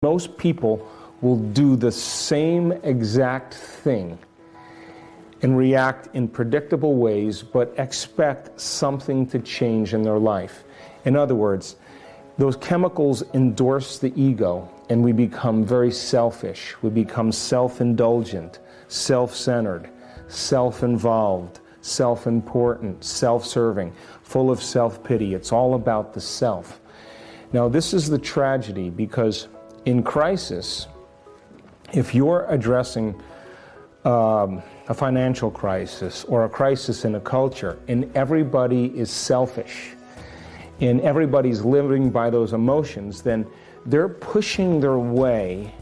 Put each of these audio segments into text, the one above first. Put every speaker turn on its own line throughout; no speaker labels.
Most people will do the same exact thing and react in predictable ways, but expect something to change in their life. In other words, those chemicals endorse the ego, and we become very selfish. We become self-indulgent, self-centered, self-involved, self-important, self-serving, full of self-pity. It's all about the self. Now, this is the tragedy, because in crisis, if you're addressing a financial crisis or a crisis in a culture, and everybody is selfish, and everybody's living by those emotions, then they're pushing their way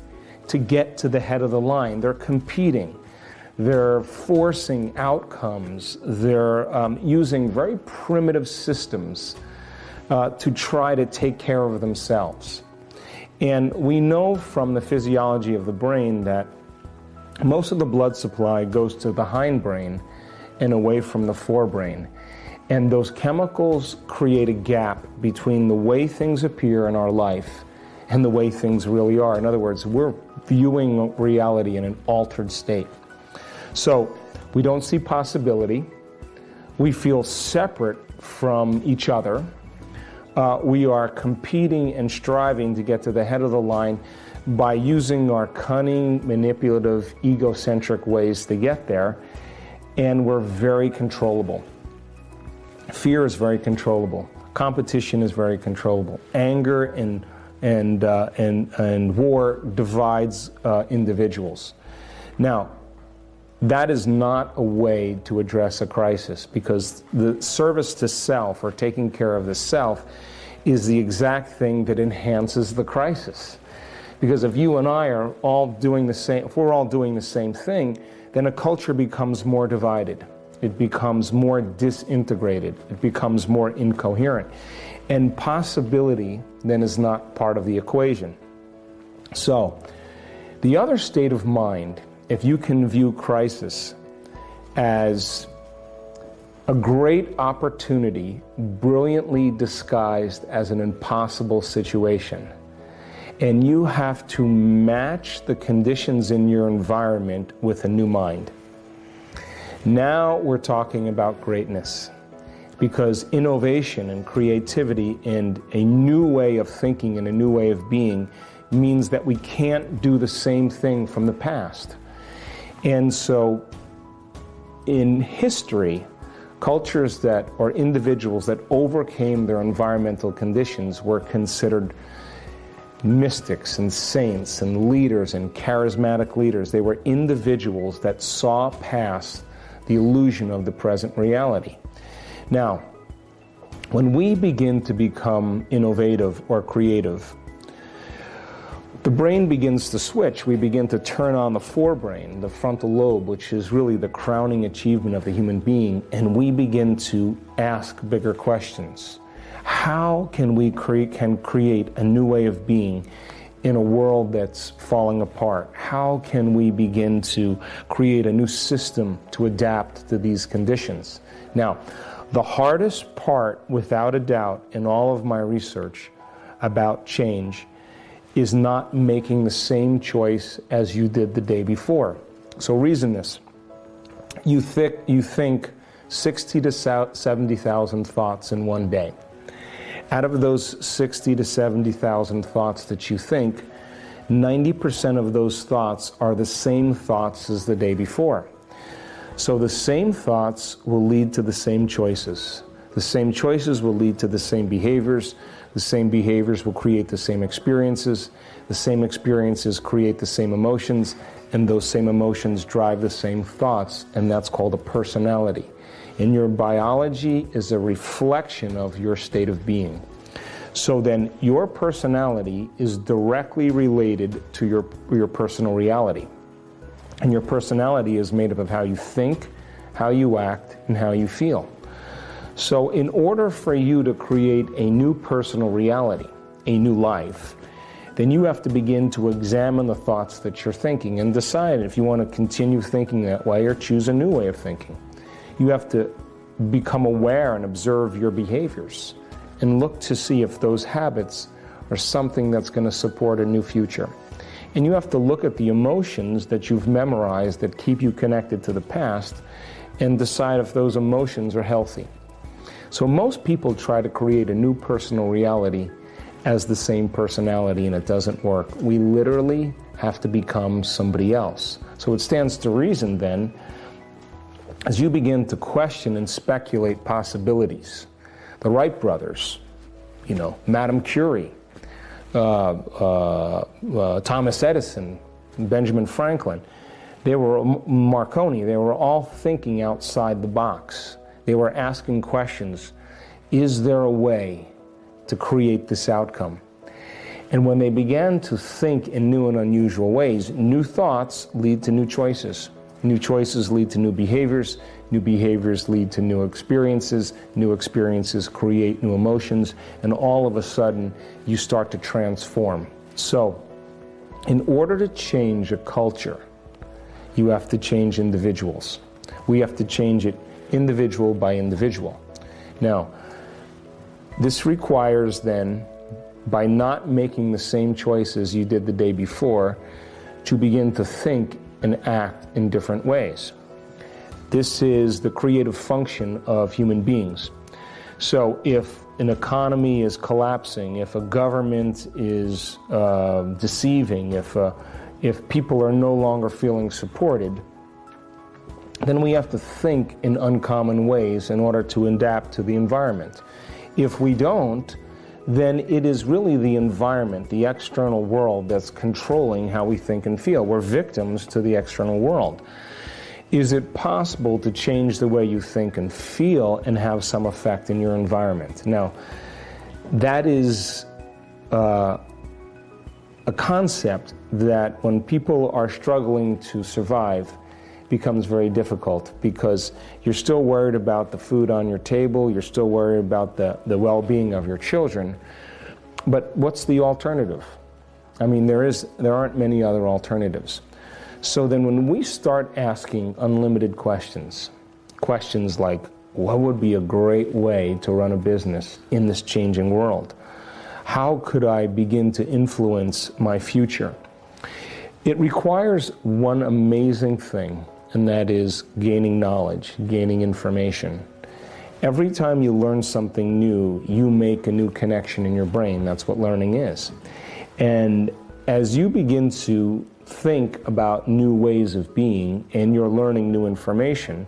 to get to the head of the line. They're competing. They're forcing outcomes. They're using very primitive systems to try to take care of themselves. And we know from the physiology of the brain that most of the blood supply goes to the hindbrain and away from the forebrain. And those chemicals create a gap between the way things appear in our life and the way things really are. In other words, we're viewing reality in an altered state. So we don't see possibility. We feel separate from each other. We are competing and striving to get to the head of the line by using our cunning, manipulative, egocentric ways to get there, and we're very controllable. Fear is very controllable. Competition is very controllable. Anger and war divides individuals. Now, that is not a way to address a crisis, because the service to self, or taking care of the self, is the exact thing that enhances the crisis. Because if you and I are all doing the same, if we're all doing the same thing, then a culture becomes more divided. It becomes more disintegrated. It becomes more incoherent. And possibility then is not part of the equation. So, the other state of mind, if you can view crisis as a great opportunity brilliantly disguised as an impossible situation, and you have to match the conditions in your environment with a new mind. Now we're talking about greatness, because innovation and creativity and a new way of thinking and a new way of being means that we can't do the same thing from the past. And so in history, cultures that, or individuals that overcame their environmental conditions were considered mystics and saints and leaders and charismatic leaders. They were individuals that saw past the illusion of the present reality. Now, when we begin to become innovative or creative, the brain begins to switch. We begin to turn on the forebrain, the frontal lobe, which is really the crowning achievement of the human being, and we begin to ask bigger questions. How can we create a new way of being in a world that's falling apart? How can we begin to create a new system to adapt to these conditions? Now, the hardest part, without a doubt, in all of my research about change is not making the same choice as you did the day before. So reason this. You think 60 to 70,000 thoughts in one day. Out of those 60 to 70,000 thoughts that you think, 90% of those thoughts are the same thoughts as the day before. So the same thoughts will lead to the same choices. The same choices will lead to the same behaviors. The same behaviors will create the same experiences. The same experiences create the same emotions, and those same emotions drive the same thoughts, and that's called a personality. And your biology is a reflection of your state of being. So then your personality is directly related to your personal reality. And your personality is made up of how you think, how you act, and how you feel. So in order for you to create a new personal reality, a new life, then you have to begin to examine the thoughts that you're thinking and decide if you want to continue thinking that way or choose a new way of thinking. You have to become aware and observe your behaviors and look to see if those habits or something that's going to support a new future. And you have to look at the emotions that you've memorized that keep you connected to the past and decide if those emotions are healthy. So most people try to create a new personal reality as the same personality, and it doesn't work. We literally have to become somebody else. So it stands to reason then, as you begin to question and speculate possibilities, the Wright brothers, Madame Curie, Thomas Edison, Benjamin Franklin, Marconi, they were all thinking outside the box. They were asking questions. Is there a way to create this outcome? And when they began to think in new and unusual ways, new thoughts lead to new choices. New choices lead to new behaviors lead to new experiences create new emotions, and all of a sudden you start to transform. So, in order to change a culture, you have to change individuals. We have to change it individual by individual. Now, this requires then, by not making the same choices you did the day before, to begin to think and act in different ways. This is the creative function of human beings. So if an economy is collapsing, if a government is deceiving, if people are no longer feeling supported, then we have to think in uncommon ways in order to adapt to the environment. If we don't, then it is really the environment, the external world, that's controlling how we think and feel. We're victims to the external world. Is it possible to change the way you think and feel and have some effect in your environment? Now, that is a concept that when people are struggling to survive becomes very difficult, because you're still worried about the food on your table, you're still worried about the well-being of your children. But what's the alternative? I mean, there aren't many other alternatives. So then when we start asking unlimited questions like, what would be a great way to run a business in this changing world? How could I begin to influence my future? It requires one amazing thing, and that is gaining knowledge, gaining information. Every time you learn something new, you make a new connection in your brain. That's what learning is. And as you begin to think about new ways of being and you're learning new information,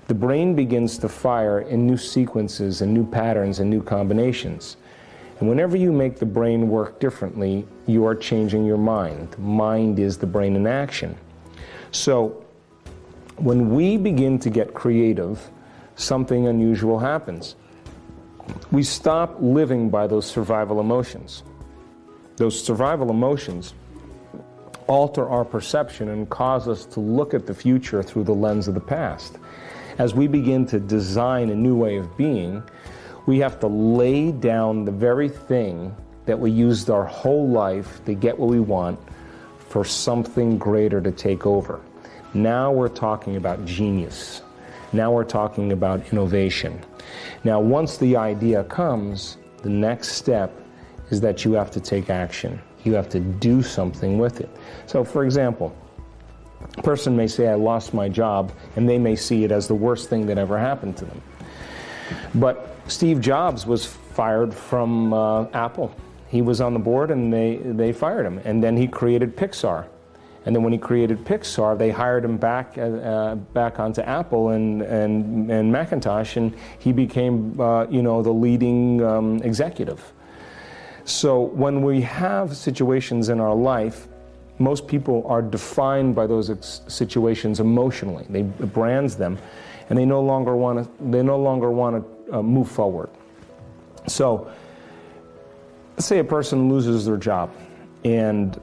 the brain begins to fire in new sequences and new patterns and new combinations. And whenever you make the brain work differently, you are changing your mind. Mind is the brain in action. So when we begin to get creative, something unusual happens. We stop living by those survival emotions. Those survival emotions alter our perception and cause us to look at the future through the lens of the past. As we begin to design a new way of being, we have to lay down the very thing that we used our whole life to get what we want for something greater to take over. Now we're talking about genius. Now we're talking about innovation. Now, once the idea comes, the next step is that you have to take action. You have to do something with it. So, for example, a person may say, I lost my job, and they may see it as the worst thing that ever happened to them. But Steve Jobs was fired from Apple. He was on the board, and they fired him. And then he created Pixar. And then when he created Pixar, they hired him back onto Apple and Macintosh, and he became the leading executive. So when we have situations in our life, most people are defined by those situations emotionally. They brands them, and they no longer want to move forward. So let's say a person loses their job, and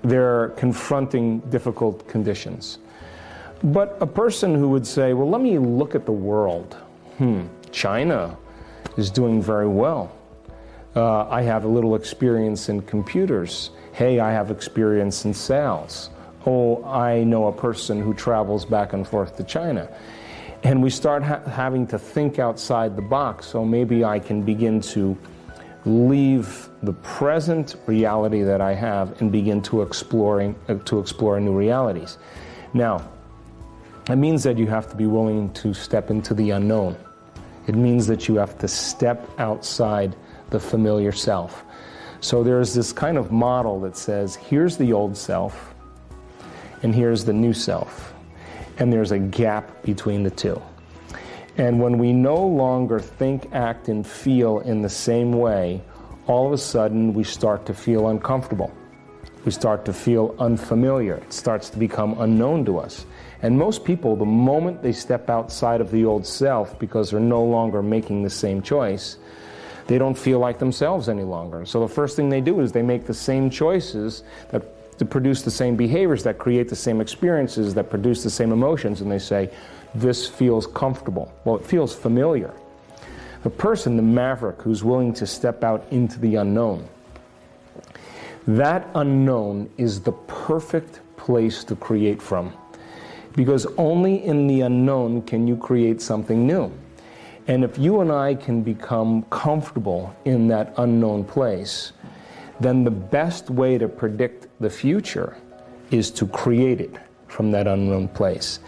they're confronting difficult conditions. But a person who would say, well, let me look at the world. China is doing very well. I have a little experience in computers. Hey, I have experience in sales. Oh, I know a person who travels back and forth to China. And we start having to think outside the box. So maybe I can begin to leave the present reality that I have and begin to explore new realities. Now, it means that you have to be willing to step into the unknown. It means that you have to step outside the familiar self. So there's this kind of model that says, here's the old self, and here's the new self. And there's a gap between the two. And when we no longer think, act, and feel in the same way, all of a sudden we start to feel uncomfortable. We start to feel unfamiliar. It starts to become unknown to us. And most people, the moment they step outside of the old self, because they're no longer making the same choice, they don't feel like themselves any longer. So the first thing they do is they make the same choices that produce the same behaviors, that create the same experiences, that produce the same emotions, and they say, this feels comfortable. Well, it feels familiar. The person, the maverick, who's willing to step out into the unknown, that unknown is the perfect place to create from. Because only in the unknown can you create something new. And if you and I can become comfortable in that unknown place, then the best way to predict the future is to create it from that unknown place.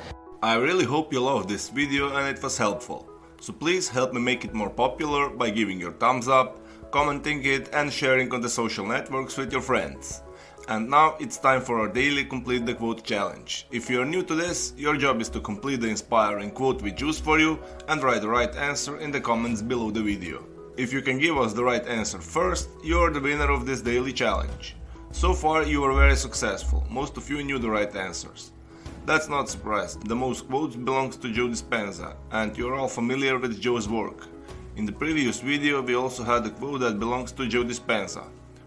I really hope you loved this video and it was helpful. So please help me make it more popular by giving your thumbs up, commenting it and sharing on the social networks with your friends. And now it's time for our daily Complete the Quote challenge. If you are new to this, your job is to complete the inspiring quote we choose for you and write the right answer in the comments below the video. If you can give us the right answer first, you are the winner of this daily challenge. So far you were very successful, most of you knew the right answers. That's not a surprise, the most quotes belongs to Joe Dispenza, and you're all familiar with Joe's work. In the previous video we also had a quote that belongs to Joe Dispenza.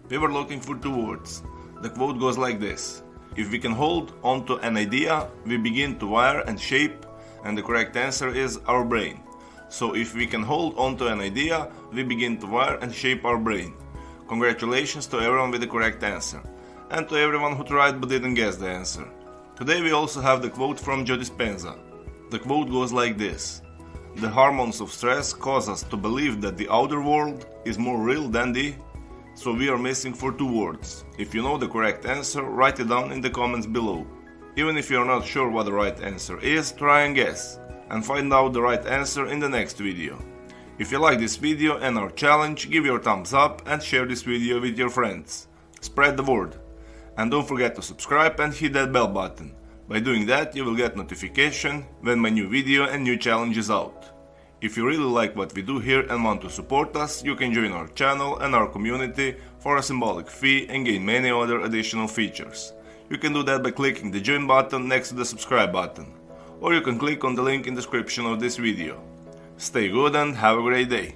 We were looking for two words. The quote goes like this: if we can hold onto an idea, we begin to wire and shape, and the correct answer is our brain. So if we can hold onto an idea, we begin to wire and shape our brain. Congratulations to everyone with the correct answer, and to everyone who tried but didn't guess the answer. Today we also have the quote from Joe Dispenza. The quote goes like this: the hormones of stress cause us to believe that the outer world is more real than the... So we are missing for two words. If you know the correct answer, write it down in the comments below. Even if you are not sure what the right answer is, try and guess, and find out the right answer in the next video. If you like this video and our challenge, give your thumbs up and share this video with your friends. Spread the word. And don't forget to subscribe and hit that bell button. By doing that, you will get notification when my new video and new challenge is out. If you really like what we do here and want to support us, you can join our channel and our community for a symbolic fee and gain many other additional features. You can do that by clicking the join button next to the subscribe button, or you can click on the link in the description of this video. Stay good and have a great day.